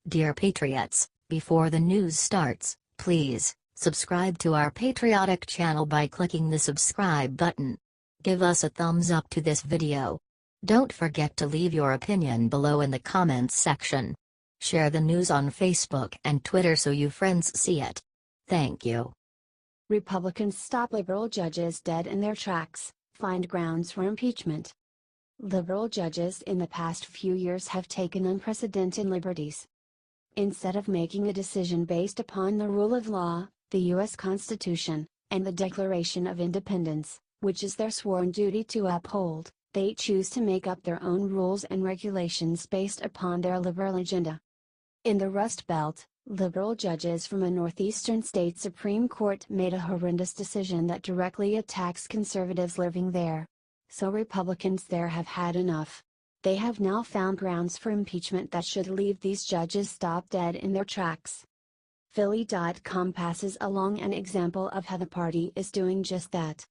Dear Patriots, before the news starts, please subscribe to our patriotic channel by clicking the subscribe button. Give us a thumbs up to this video. Don't forget to leave your opinion below in the comments section. Share the news on Facebook and Twitter so you friends see it. Thank you. Republicans stop liberal judges dead in their tracks, find grounds for impeachment. Liberal judges in the past few years have taken unprecedented liberties. Instead of making a decision based upon the rule of law, the U.S. Constitution, and the Declaration of Independence, which is their sworn duty to uphold, they choose to make up their own rules and regulations based upon their liberal agenda. In the Rust Belt, liberal judges from a northeastern state Supreme Court made a horrendous decision that directly attacks conservatives living there. So Republicans there have had enough. They have now found grounds for impeachment that should leave these judges stopped dead in their tracks. Philly.com passes along an example of how the party is doing just that.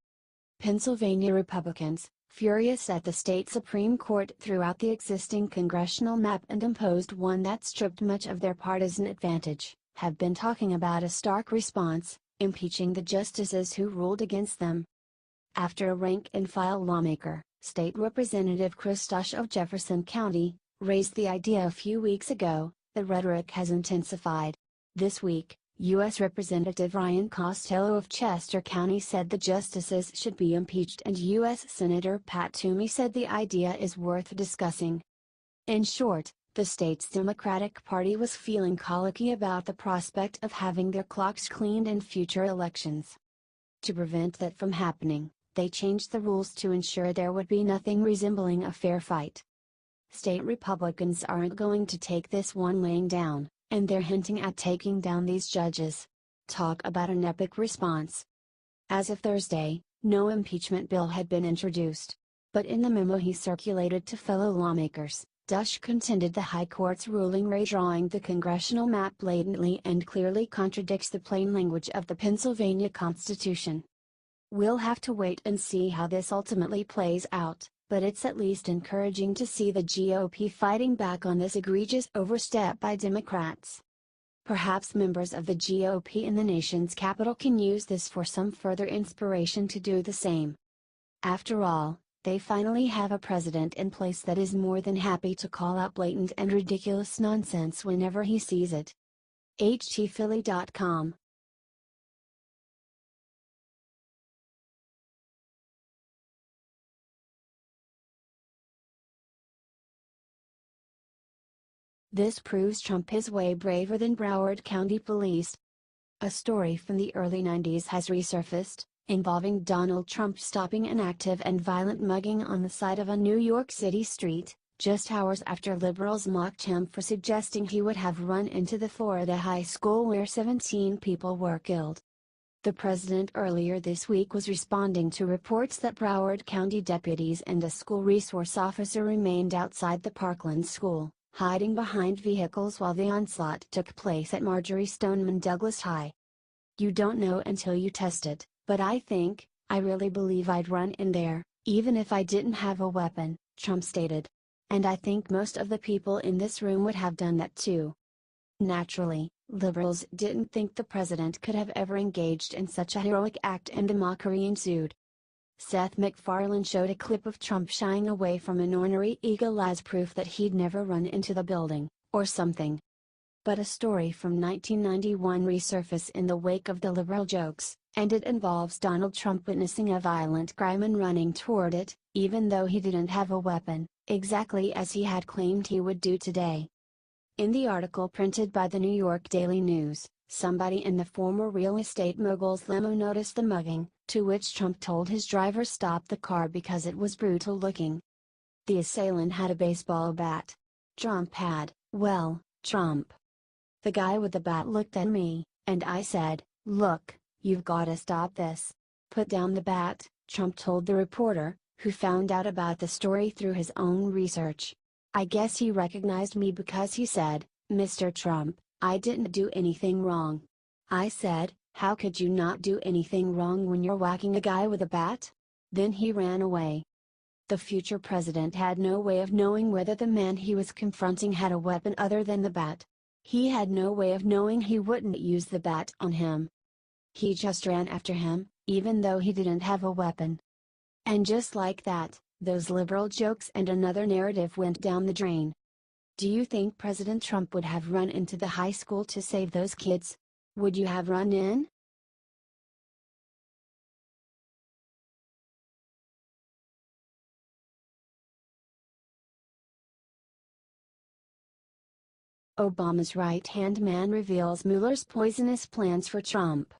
Pennsylvania Republicans, furious at the state Supreme Court threw out the existing congressional map and imposed one that stripped much of their partisan advantage, have been talking about a stark response, impeaching the justices who ruled against them. After a rank-and-file lawmaker, State Representative Chris Stosh of Jefferson County, raised the idea a few weeks ago, the rhetoric has intensified. This week, U.S. Representative Ryan Costello of Chester County said the justices should be impeached, and U.S. Senator Pat Toomey said the idea is worth discussing. In short, the state's Democratic Party was feeling colicky about the prospect of having their clocks cleaned in future elections. To prevent that from happening, they changed the rules to ensure there would be nothing resembling a fair fight. State Republicans aren't going to take this one laying down, and they're hinting at taking down these judges. Talk about an epic response. As of Thursday, no impeachment bill had been introduced. But in the memo he circulated to fellow lawmakers, Stosh contended the High Court's ruling redrawing the congressional map blatantly and clearly contradicts the plain language of the Pennsylvania Constitution. We'll have to wait and see how this ultimately plays out, but it's at least encouraging to see the GOP fighting back on this egregious overstep by Democrats. Perhaps members of the GOP in the nation's capital can use this for some further inspiration to do the same. After all, they finally have a president in place that is more than happy to call out blatant and ridiculous nonsense whenever he sees it. htphilly.com This proves Trump is way braver than Broward County Police. A story from the early 90s has resurfaced, involving Donald Trump stopping an active and violent mugging on the side of a New York City street, just hours after liberals mocked him for suggesting he would have run into the Florida high school where 17 people were killed. The president earlier this week was responding to reports that Broward County deputies and a school resource officer remained outside the Parkland school, hiding behind vehicles while the onslaught took place at Marjorie Stoneman Douglas High. You don't know until you test it, but I really believe I'd run in there, even if I didn't have a weapon, Trump stated. And I think most of the people in this room would have done that too. Naturally, liberals didn't think the president could have ever engaged in such a heroic act, and the mockery ensued. Seth MacFarlane showed a clip of Trump shying away from an ornery eagle as proof that he'd never run into the building, or something. But a story from 1991 resurfaced in the wake of the liberal jokes, and it involves Donald Trump witnessing a violent crime and running toward it, even though he didn't have a weapon, exactly as he had claimed he would do today. In the article printed by the New York Daily News, somebody in the former real estate mogul's limo noticed the mugging, to which Trump told his driver stop the car because it was brutal looking. The assailant had a baseball bat. Trump. The guy with the bat looked at me, and I said, "Look, you've gotta stop this. Put down the bat," Trump told the reporter, who found out about the story through his own research. I guess he recognized me because he said, "Mr. Trump, I didn't do anything wrong." I said, "How could you not do anything wrong when you're whacking a guy with a bat?" Then he ran away. The future president had no way of knowing whether the man he was confronting had a weapon other than the bat. He had no way of knowing he wouldn't use the bat on him. He just ran after him, even though he didn't have a weapon. And just like that, those liberal jokes and another narrative went down the drain. Do you think President Trump would have run into the high school to save those kids? Would you have run in? Obama's right-hand man reveals Mueller's poisonous plans for Trump.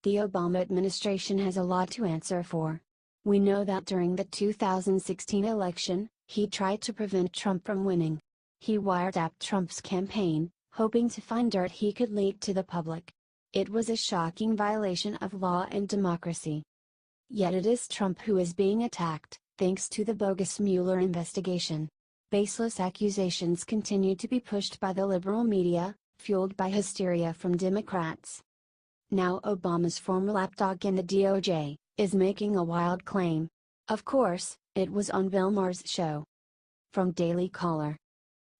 The Obama administration has a lot to answer for. We know that during the 2016 election, he tried to prevent Trump from winning. He wiretapped Trump's campaign, hoping to find dirt he could leak to the public. It was a shocking violation of law and democracy. Yet it is Trump who is being attacked, thanks to the bogus Mueller investigation. Baseless accusations continue to be pushed by the liberal media, fueled by hysteria from Democrats. Now Obama's former lapdog in the DOJ is making a wild claim. Of course, it was on Bill Maher's show. From Daily Caller.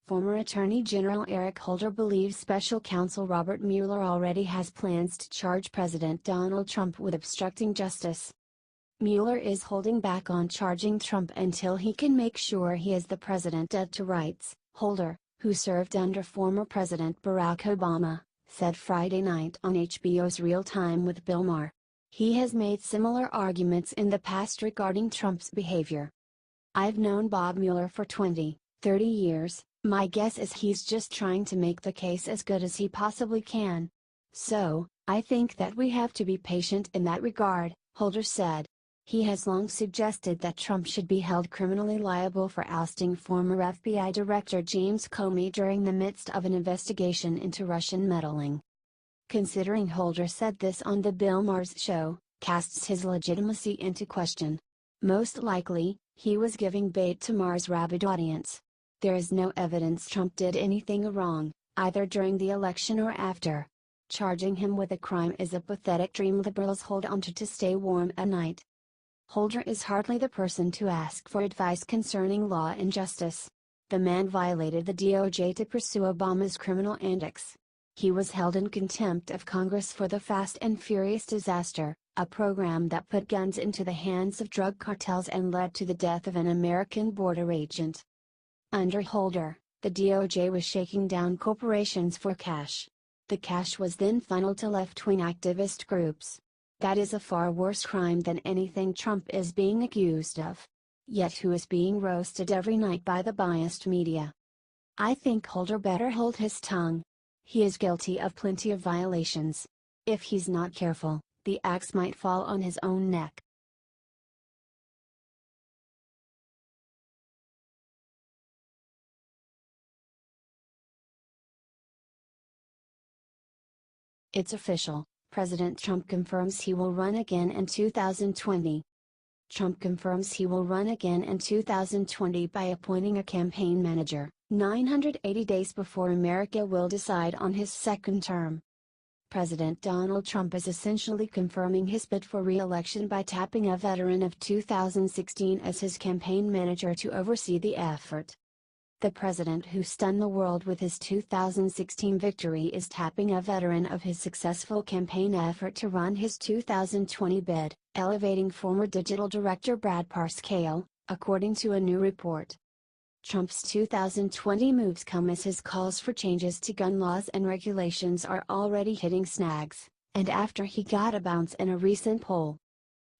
Former Attorney General Eric Holder believes Special Counsel Robert Mueller already has plans to charge President Donald Trump with obstructing justice. Mueller is holding back on charging Trump until he can make sure he is the president dead to rights, Holder, who served under former President Barack Obama, said Friday night on HBO's Real Time with Bill Maher. He has made similar arguments in the past regarding Trump's behavior. I've known Bob Mueller for 20, 30 years, my guess is he's just trying to make the case as good as he possibly can. So, I think that we have to be patient in that regard, Holder said. He has long suggested that Trump should be held criminally liable for ousting former FBI Director James Comey during the midst of an investigation into Russian meddling. Considering Holder said this on the Bill Maher's show, casts his legitimacy into question. Most likely, he was giving bait to Maher's rabid audience. There is no evidence Trump did anything wrong, either during the election or after. Charging him with a crime is a pathetic dream liberals hold onto to stay warm at night. Holder is hardly the person to ask for advice concerning law and justice. The man violated the DOJ to pursue Obama's criminal antics. He was held in contempt of Congress for the Fast and Furious disaster, a program that put guns into the hands of drug cartels and led to the death of an American border agent. Under Holder, the DOJ was shaking down corporations for cash. The cash was then funneled to left-wing activist groups. That is a far worse crime than anything Trump is being accused of. Yet who is being roasted every night by the biased media? I think Holder better hold his tongue. He is guilty of plenty of violations. If he's not careful, the axe might fall on his own neck. It's official. President Trump confirms he will run again in 2020. Trump confirms he will run again in 2020 by appointing a campaign manager, 980 days before America will decide on his second term. President Donald Trump is essentially confirming his bid for re-election by tapping a veteran of 2016 as his campaign manager to oversee the effort. The president who stunned the world with his 2016 victory is tapping a veteran of his successful campaign effort to run his 2020 bid, elevating former digital director Brad Parscale, according to a new report. Trump's 2020 moves come as his calls for changes to gun laws and regulations are already hitting snags, and after he got a bounce in a recent poll.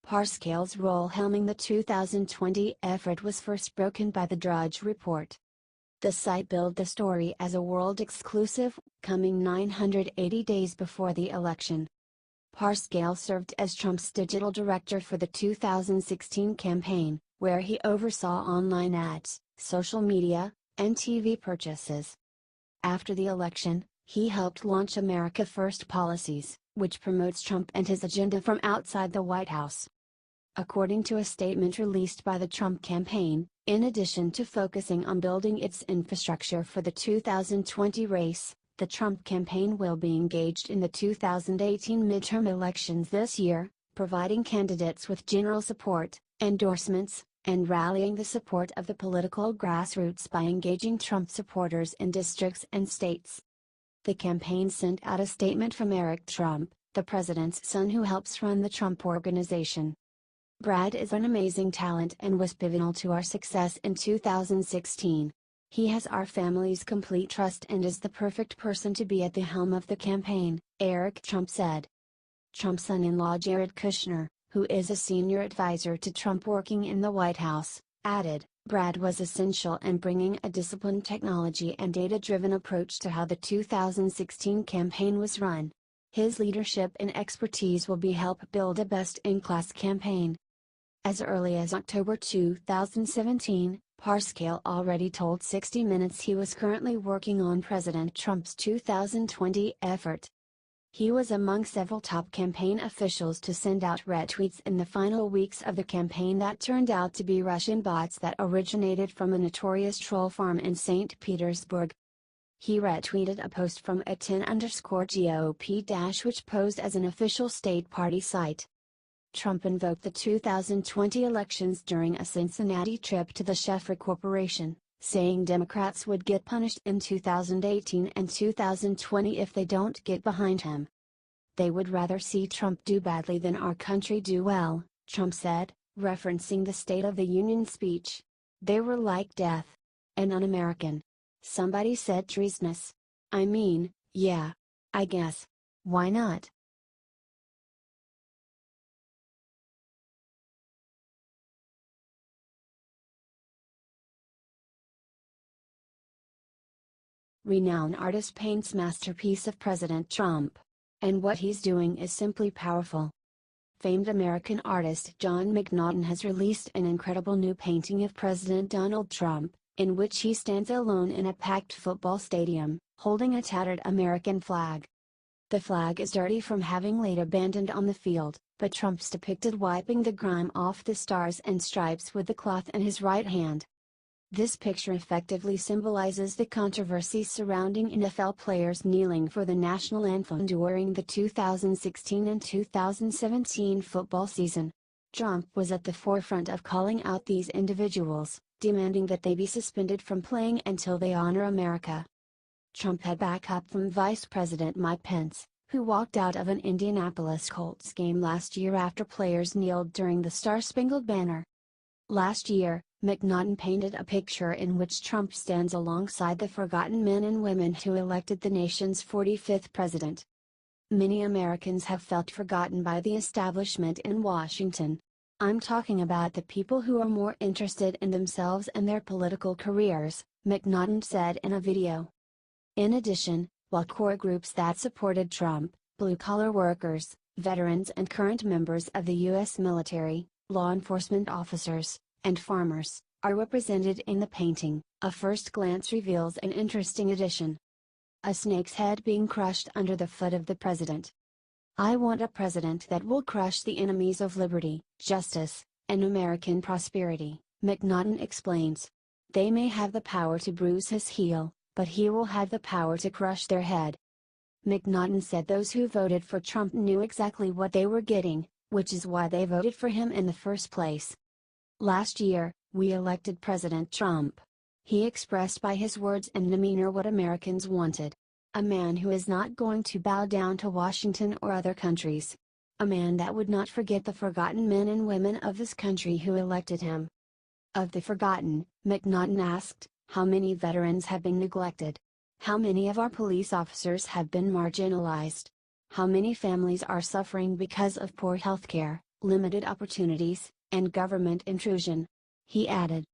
Parscale's role helming the 2020 effort was first broken by the Drudge Report. The site billed the story as a world exclusive, coming 980 days before the election. Parscale served as Trump's digital director for the 2016 campaign, where he oversaw online ads, social media, and TV purchases. After the election, he helped launch America First policies, which promotes Trump and his agenda from outside the White House. According to a statement released by the Trump campaign, in addition to focusing on building its infrastructure for the 2020 race, the Trump campaign will be engaged in the 2018 midterm elections this year, providing candidates with general support, endorsements, and rallying the support of the political grassroots by engaging Trump supporters in districts and states. The campaign sent out a statement from Eric Trump, the president's son who helps run the Trump Organization. Brad is an amazing talent and was pivotal to our success in 2016. He has our family's complete trust and is the perfect person to be at the helm of the campaign, Eric Trump said. Trump's son-in-law Jared Kushner, who is a senior advisor to Trump working in the White House, added, Brad was essential in bringing a disciplined technology and data-driven approach to how the 2016 campaign was run. His leadership and expertise will help build a best-in-class campaign. As early as October 2017, Parscale already told 60 Minutes he was currently working on President Trump's 2020 effort. He was among several top campaign officials to send out retweets in the final weeks of the campaign that turned out to be Russian bots that originated from a notorious troll farm in St. Petersburg. He retweeted a post from a 10_GOP- which posed as an official state party site. Trump invoked the 2020 elections during a Cincinnati trip to the Schaeffer Corporation, saying Democrats would get punished in 2018 and 2020 if they don't get behind him. They would rather see Trump do badly than our country do well, Trump said, referencing the State of the Union speech. They were like death. And un-American. Somebody said treasonous. I mean, yeah. I guess. Why not? Renowned artist paints masterpiece of President Trump. And what he's doing is simply powerful. Famed American artist John McNaughton has released an incredible new painting of President Donald Trump, in which he stands alone in a packed football stadium, holding a tattered American flag. The flag is dirty from having laid abandoned on the field, but Trump's depicted wiping the grime off the stars and stripes with the cloth in his right hand. This picture effectively symbolizes the controversy surrounding NFL players kneeling for the national anthem during the 2016 and 2017 football season. Trump was at the forefront of calling out these individuals, demanding that they be suspended from playing until they honor America. Trump had backup from Vice President Mike Pence, who walked out of an Indianapolis Colts game last year after players kneeled during the Star-Spangled Banner. Last year, McNaughton painted a picture in which Trump stands alongside the forgotten men and women who elected the nation's 45th president. Many Americans have felt forgotten by the establishment in Washington. I'm talking about the people who are more interested in themselves and their political careers, McNaughton said in a video. In addition, while core groups that supported Trump, blue-collar workers, veterans and current members of the U.S. military, law enforcement officers, and farmers, are represented in the painting, a first glance reveals an interesting addition. A snake's head being crushed under the foot of the president. I want a president that will crush the enemies of liberty, justice, and American prosperity, McNaughton explains. They may have the power to bruise his heel, but he will have the power to crush their head. McNaughton said those who voted for Trump knew exactly what they were getting, which is why they voted for him in the first place. Last year, we elected President Trump. He expressed by his words and demeanor what Americans wanted. A man who is not going to bow down to Washington or other countries. A man that would not forget the forgotten men and women of this country who elected him. Of the forgotten, McNaughton asked, how many veterans have been neglected? How many of our police officers have been marginalized? How many families are suffering because of poor health care, limited opportunities, and government intrusion? He added,